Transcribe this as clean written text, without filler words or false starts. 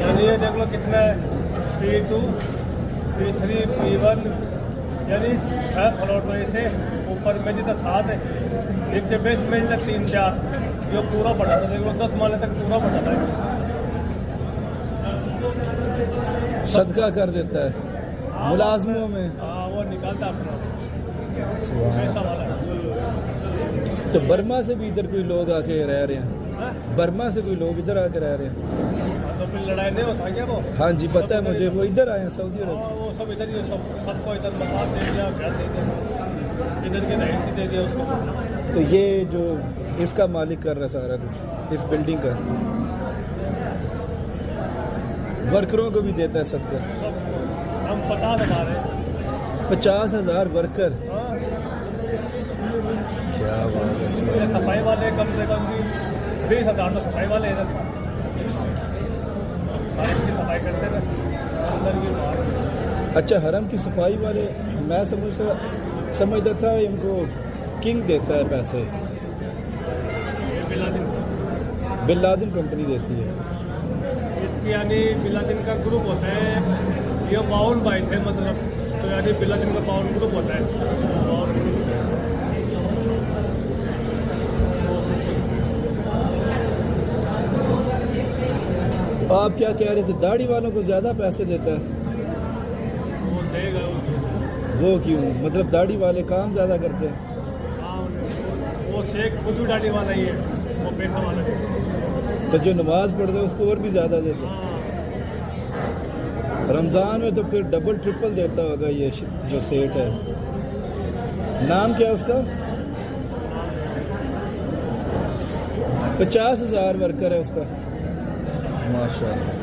यानी ये देख लो कितना है, P2 P3 P1, यानी 6 फ्लोर में से ऊपर में जितना 7 है, नीचे बेस में जितना 3-4, जो पूरा बना था देख लो 10 माले तक पूरा बना था। सदका कर देता है मुलाजमों में। हाँ वो निकालता अपना सुभान। पैसा वाला है। तो बर्मा से भी इधर कोई लोग आके रह रहे हैं? हाँ? बर्मा से कोई लोग इधर आके रह रहे हैं? तो फिर लड़ाई नहीं होता क्या वो? हाँ जी पता है मुझे, वो इधर आए हैं सऊदी अरब। हाँ, वो सब इधर ही सबको इधर मकान दे दिया, घर दे दिया, इधर की रईसी दे दिया उसको। तो ये जो इसका मालिक कर रहा है सारा कुछ, इस बिल्डिंग का, वर्करों को भी देता है सबको? सबको हम 50,000 है। 50,000 वर्कर? हाँ, क्या बात है। ये सफाई वाले कम से कम भी 20,000 तो सफाई वाले इधर हरम की सफाई करते थे, अंदर की बाहर। अच्छा हरम की सफाई वाले, मैं समझता था इनको किंग देता है पैसे, बिन लादेन कंपनी देती है इसकी, यानी बिन लादेन का ग्रुप होता है, ये 52 भाई थे मतलब, तो यानी बिन लादेन का 52 ग्रुप होता है। और तो आप क्या कह रहे थे, दाढ़ी वालों को ज़्यादा पैसे देता है? वो देगा वो क्यों, मतलब दाढ़ी वाले काम ज़्यादा करते हैं? हाँ, वो शेख खुद भी डाटी वाला ही है, वो पैसा वाला है। तो जो नमाज पढ़ते हैं उसको और भी ज़्यादा देते हैं? हाँ, रमज़ान में तो फिर डबल ट्रिपल देता होगा ये जो सेठ है। नाम क्या है उसका? 50,000 वर्कर है उसका, माशाल्लाह।